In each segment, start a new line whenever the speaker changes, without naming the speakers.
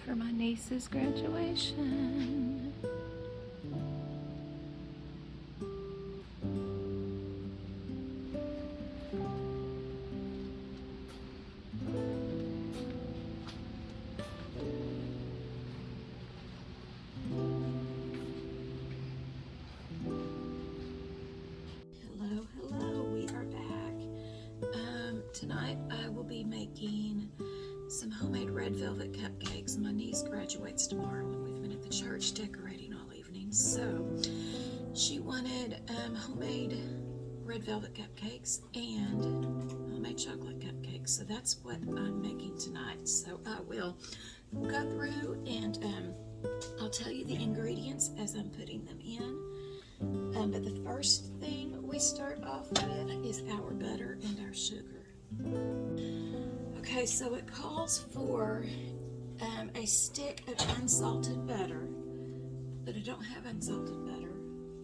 for my niece's graduation. Hello, we are back. Tonight I will be making some homemade red velvet cupcakes. My niece graduates tomorrow and we've been at the church decorating all evening. So she wanted homemade red velvet cupcakes and homemade chocolate cupcakes. So that's what I'm making tonight. So I will go through and I'll tell you the ingredients as I'm putting them in. But the first thing we start off with is our butter and our sugar. Okay, so it calls for a stick of unsalted butter, but I don't have unsalted butter,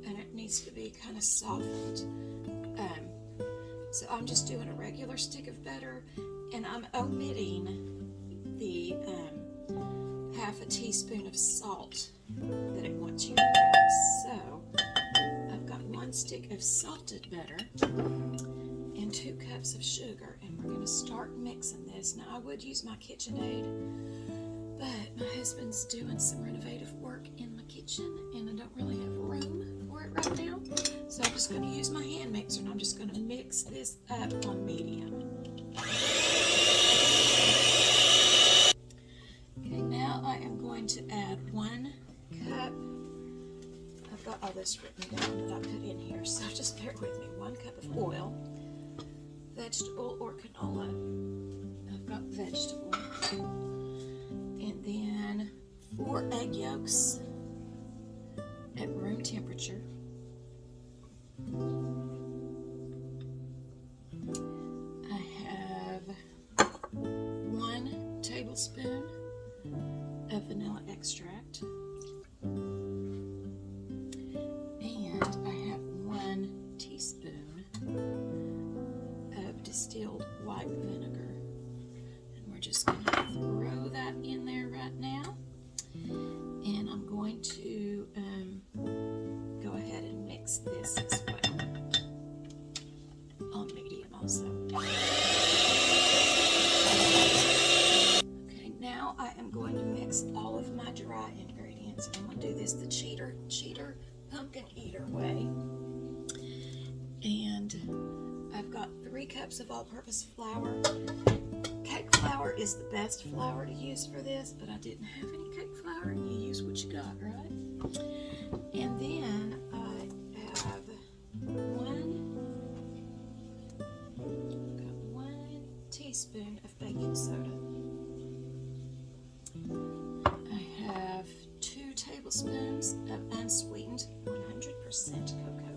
and it needs to be kind of softened. So I'm just doing a regular stick of butter, and I'm omitting the half a teaspoon of salt that it wants you to add. So I've got 1 stick of salted butter and 2 cups of sugar, and we're going to start mixing this. Now I would use my KitchenAid, but my husband's doing some renovative work in my kitchen and I don't really have room for it right now, so I'm just going to use my hand mixer, and I'm just going to mix this up on medium. Okay, now I am going to add 1 cup. I've got all this written down that I put in here, so just bear with me. 1 cup of oil, vegetable or canola. I've got vegetable. And then 4 egg yolks at room temperature. I have 1 tablespoon of vanilla extract. And I have 1 teaspoon of distilled white vinegar. And we're just going to throw that in there right now. And I'm going to go ahead and mix this as well on medium also. Okay, now I am going to mix all of my dry ingredients. I'm going to do this the cheater pumpkin eater way. And I've got 3 cups of all-purpose flour. Cake flour is the best flour to use for this, but I didn't have any cake flour, and you use what you got, right? And then I have 1 teaspoon of baking soda. I have 2 tablespoons of unsweetened 100% cocoa.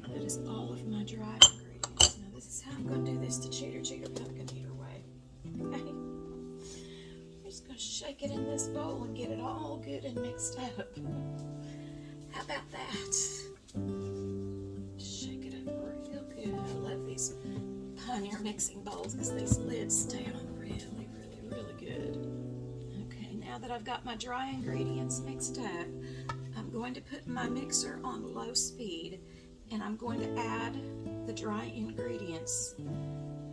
That is all of my dry ingredients. Now this is how I'm going to do this the cheater pumpkin eater way. Okay? I'm just going to shake it in this bowl and get it all good and mixed up. How about that? Shake it up real good. I love these Pioneer mixing bowls because these lids stay on really, really, really good. Okay, now that I've got my dry ingredients mixed up, I'm going to put my mixer on low speed, and I'm going to add the dry ingredients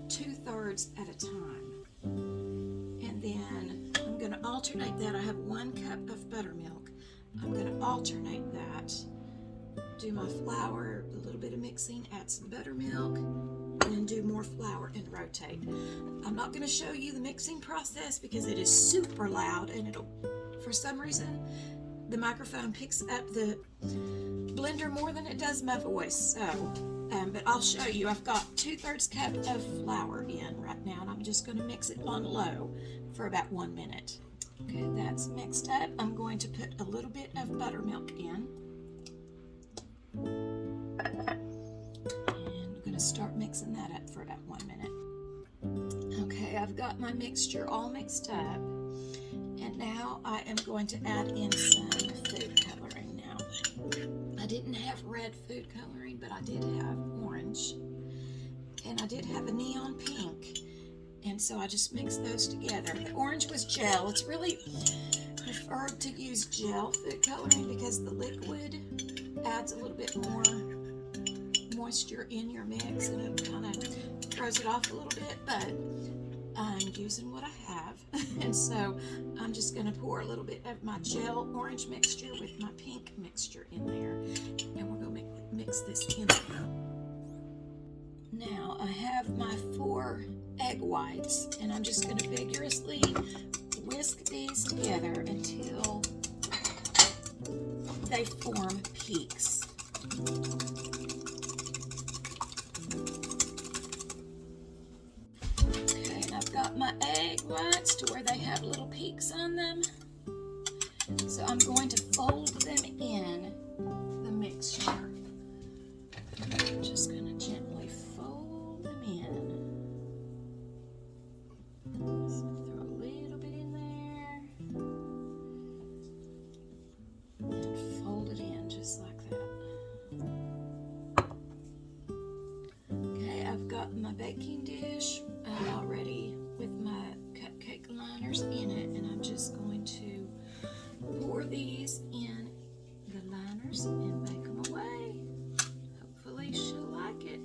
2/3 at a time. And then I'm going to alternate that. I have 1 cup of buttermilk. I'm going to alternate that, do my flour, a little bit of mixing, add some buttermilk, and then do more flour and rotate. I'm not going to show you the mixing process because it is super loud, and it'll, for some reason, the microphone picks up the blender more than it does my voice. So, but I'll show you. I've got 2/3 cup of flour in right now, and I'm just going to mix it on low for about 1 minute. Okay, that's mixed up. I'm going to put a little bit of buttermilk in. And I'm going to start mixing that up for about 1 minute. Okay, I've got my mixture all mixed up. And now I am going to add in some food coloring now. I didn't didn't have red food coloring, but I did have orange. And I did have a neon pink. And so I just mixed those together. The orange was gel. It's really preferred to use gel food coloring because the liquid adds a little bit more moisture in your mix and it kind of throws it off a little bit, but I'm using what I have. And so I'm just going to pour a little bit of my gel orange mixture with my pink mixture in there. And we're going to mix this in there. Now I have my 4 egg whites and I'm just going to vigorously whisk these together until they form peaks. Okay, and I've got my egg whites to where they have little peaks on them. So I'm going to fold them in the mixture. I'm just going to gently fold them in. So throw a little bit in there. And fold it in just like that. Okay, I've got my baking dish already with my cupcake liners in it, and I'm just going to pour these in the liners and bake them away. Hopefully she'll like it.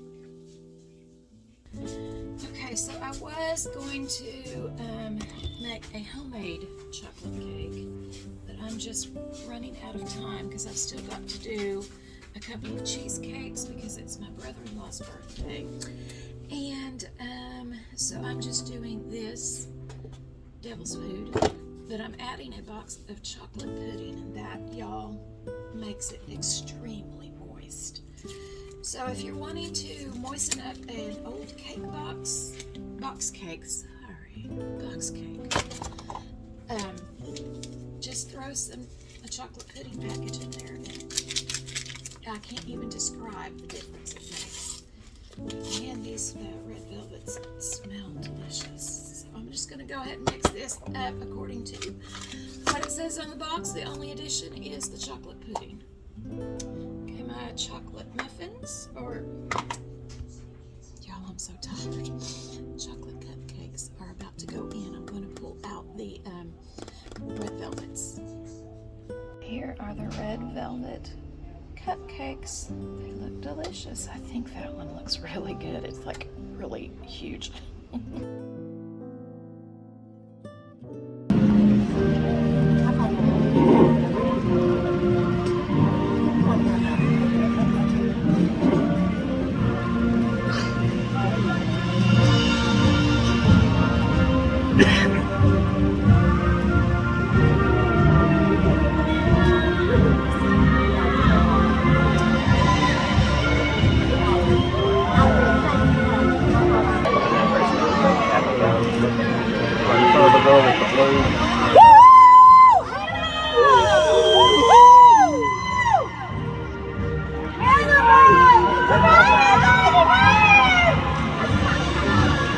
Okay, so I was going to make a homemade chocolate cake, but I'm just running out of time because I've still got to do a couple of cheesecakes because it's my brother-in-law's birthday. And so I'm just doing this devil's food, but I'm adding a box of chocolate pudding, and that, y'all, makes it extremely moist. So if you're wanting to moisten up an old cake box cake, just throw a chocolate pudding package in there, and I can't even describe the difference it makes. And these red velvets smell delicious. So I'm just going to go ahead and mix this up according to what it says on the box. The only addition is the chocolate pudding. Okay, my chocolate muffins, or y'all, I'm so tired. Chocolate cupcakes are about to go in. I'm going to pull out the red velvets. Here are the red velvet cupcakes. They look delicious. I think that one looks really good. It's like really huge.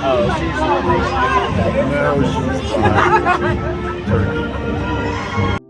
Oh, she's not. No, she's not.